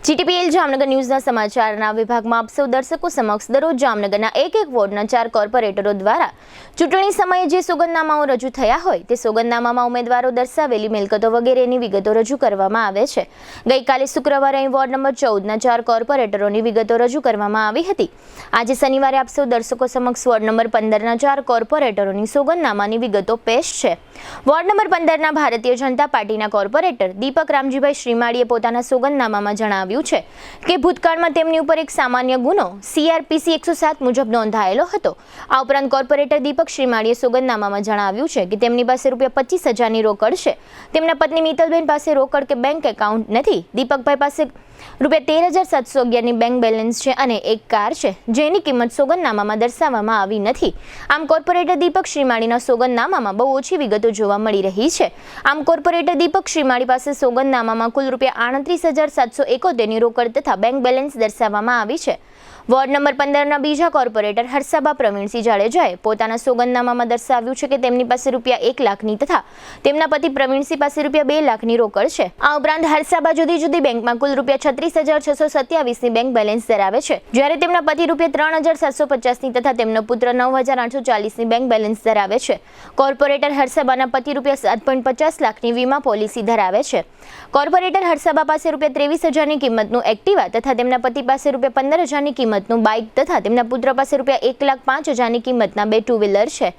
GTPL Jamnagar ન્યૂઝના સમાચારના વિભાગમાં આપ સૌ દર્શકો સમક્ષ દરરોજ જામનગરના એક વોર્ડના 4 કોર્પોરેટરો દ્વારા ચૂંટણી સમયે જે સોગંદનામાઓ રજૂ થયા હોય તે સોગંદનામામાં ઉમેદવારો દર્શાવેલી મિલકતો વગેરેની વિગતો રજૂ કરવામાં આવે છે। ગઈકાલે શુક્રવારે અહીં વોર્ડ નંબર 14ના 4 કોર્પોરેટરોની વિગતો રજૂ કરવામાં આવી હતી। આજે શનિવારે આપ સૌ દર્શકો સમક્ષ વોર્ડ નંબર 15ના 4 કોર્પોરેટરોની સોગંદનામાની વિગતો પેશ છે। વોર્ડ નંબર 15ના ભારતીય જનતા પાર્ટીના કોર્પોરેટર દીપક રામજીભાઈ શ્રીમાળીએ પોતાના સોગંદનામામાં જણાવ્યું છે કે ભૂતકાળમાં તેમની ઉપર એક સામાન્ય ગુનો CRPC 107 મુજબ નોંધાયેલો હતો। આ ઉપરાંત કોર્પોરેટર દીપક શ્રીમાળીએ સોગંદનામામાં જણાવ્યું છે કે તેમની પાસે ₹25,000ની રોકડ છે। તેમના પત્ની મિત્તલબેન પાસે રોકડ કે બેંક એકાઉન્ટ નથી। દીપકભાઈ પાસે ₹13,711ની બેંક બેલેન્સ છે અને એક કાર છે જેની કિંમત સોગંદનામામાં દર્શાવવામાં આવી નથી। આમ કોર્પોરેટર દીપક શ્રીમાળીના સોગંદનામામાં બહુ ઓછી વિગતો જોવા મળી રહી છે। આમ કોર્પોરેટર દીપક શ્રીમાળી પાસે સોગંદનામામાં કુલ ₹38,771ની રોકડ તથા બેંક બેલેન્સ દર્શાવવામાં આવી છે। વોર્ડ નંબર 15ના બીજા કોર્પોરેટર હરસાબા પ્રવીણસિંહ જાડેજાએ પોતાના સોગંદનામામાં દર્શાવ્યું છે કે તેમની પાસે ₹1 લાખની તથા તેમના પતિ પ્રવીણસિંહ પાસે ₹2 લાખની રોકડ છે। આ ઉપરાંત હરસાબા જુદી જુદી બેંકમાં કુલ ₹36,627ની બેંક બેલેન્સ ધરાવે છે, જ્યારે તેમના પતિ ₹3,750ની તથા તેમનો પુત્ર 9,840ની બેંક બેલેન્સ ધરાવે છે। કોર્પોરેટર હરસાબાના પતિ ₹7.50 લાખની વીમા પોલિસી ધરાવે છે। કોર્પોરેટર હરસાબા પાસે ₹23,000ની કિંમતનું એક્ટિવા તથા તેમના પતિ પાસે ₹15,000ની કિંમતનું બાઇક તથા તેમના પુત્ર પાસે ₹1,05,000ની કિંમતના 2 ટુ વ્હીલર છે।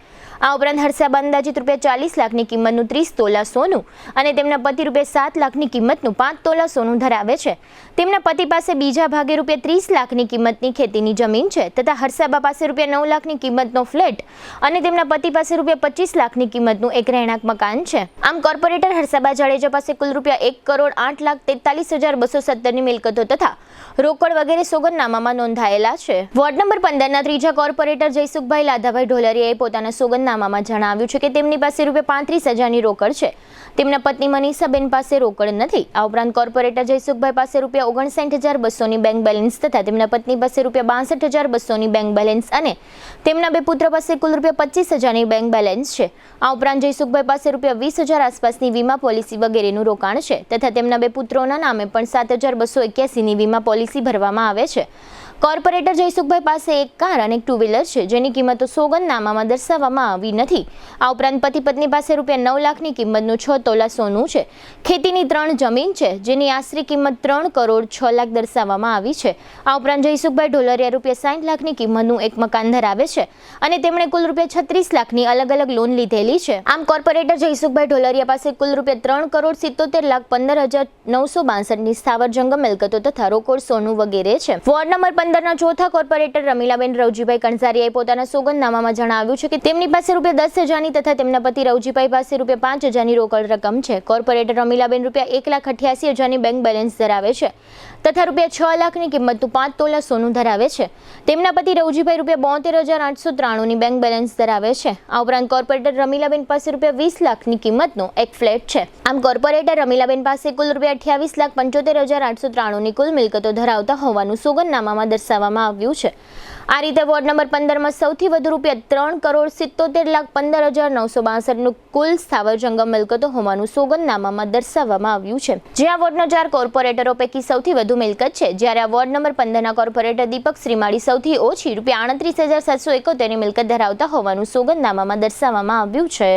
આ ઉપરાંત હરસાબા અંદાજિત ₹40 લાખની કિંમતનું 30 તોલા સોનું અને તેમના પતિ ₹7 લાખની કિંમતનું 5 તોલા સોનું ધરાવે છે। તેમના પતિ પાસે બીજા ભાગે ₹30 લાખની કિંમતની ખેતીની જમીન છે તથા હરસાબા પાસે ₹9 લાખની કિંમતનો ફ્લેટ અને તેમના પતિ પાસે ₹25 લાખની કિંમતનું એક રહેણાંક મકાન છે। આમ કોર્પોરેટર હરસાબા જાડેજા પાસે કુલ ₹1,08,43,217ની મિલકતો તથા રોકડ વગેરે સોગંદનામામાં નોંધાયેલા છે। વોર્ડ નંબર 15ના ત્રીજા કોર્પોરેટર જયસુખભાઈ લાધાભાઈ ઢોલરિયાએ પોતાના સોગંદનામામાં જણાવ્યું છે કે તેમની પાસે ₹35,000ની રોકડ છે। તેમના પત્ની મનીષાબેન પાસે રોકડ નથી। આ ઉપરાંત કોર્પોરેટર જયસુખભાઈ પાસે ₹59,200ની બેંક બેલેન્સ તથા તેમના પત્ની પાસે ₹62,200ની બેંક બેલેન્સ અને તેમના 2 પુત્ર પાસે કુલ ₹25,000ની બેંક બેલેન્સ છે। આ ઉપરાંત જયસુખભાઈ પાસે ₹20,000 આસપાસની વીમા પોલિસી વગેરેનું રોકાણ છે તથા તેમના 2 પુત્રોના નામે પણ 7,281ની વીમા પોલિસી ભરવામાં આવે છે। કોર્પોરેટર જયસુખભાઈ પાસે એક કાર અને એક ટુ વ્હીલર છે જેની કિંમતો સોગંદનામામાં દર્શાવવામાં આવી નથી। આ ઉપરાંત પતિ પત્ની પાસે ₹9 લાખની કિંમતનું 6 તોલા સોનું છે। ખેતીની 3 જમીન છે જેની આશરે કિંમત ₹3,06,00,000 દર્શાવવામાં આવી છે। આ ઉપરાંત જયસુખભાઈ ઢોલરિયા ₹60 લાખની કિંમતનું એક મકાન ધરાવે છે અને તેમણે કુલ ₹36 લાખની અલગ અલગ લોન લીધેલી છે। આમ કોર્પોરેટર જયસુખભાઈ ઢોલરિયા પાસે કુલ ₹3,77,15,962ની સ્થાવર જંગમ મિલકતો તથા રોકડ સોનું વગેરે છે। વોર્ડ નંબર 15ના ચોથા કોર્પોરેટર રમીલાબેન રવજીભાઈ કણઝારિયાએ પોતાના સોગંદનામામાં જણાવ્યું છે કે તેમની પાસે ₹10,000ની તથા તેમના પતિ રવજીભાઈ પાસે ₹5,000ની રોકડ રકમ છે। કોર્પોરેટર રમીલાબેન ₹1,88,000ની બેંક બેલેન્સ ધરાવે છે તથા ₹6 લાખની કિંમતનું 5 તોલા સોનું ધરાવે છે। તેમના પતિ રવજીભાઈ ₹72,893ની બેંક બેલેન્સ ધરાવે છે। આ ઉપરાંત કોર્પોરેટર રમીલાબેન પાસે ₹20 લાખની કિંમતનો એક ફ્લેટ છે। આમ કોર્પોરેટર રમીલાબેન પાસે કુલ ₹28,75,893ની કુલ મિલકતો ધરાવતા હોવાનું સોગંદનામામાં દર્શાવવામાં આવ્યું છે। આ રીતે વોર્ડ નંબર 15માં સૌથી વધુ ₹3,77,15,962નું કુલ સ્થાવર જંગમ મિલકતો હોવાનું સોગંદનામામાં દર્શાવવામાં આવ્યું છે। જે આ વોર્ડના 4 કોર્પોરેટરો પૈકી સૌથી વધુ મિલકત છે, જ્યારે આ વોર્ડ નંબર 15ના કોર્પોરેટર દીપક શ્રીમાળી સૌથી ઓછી ₹38,771ની મિલકત ધરાવતા હોવાનું સોગંદનામામાં દર્શાવવામાં આવ્યું છે।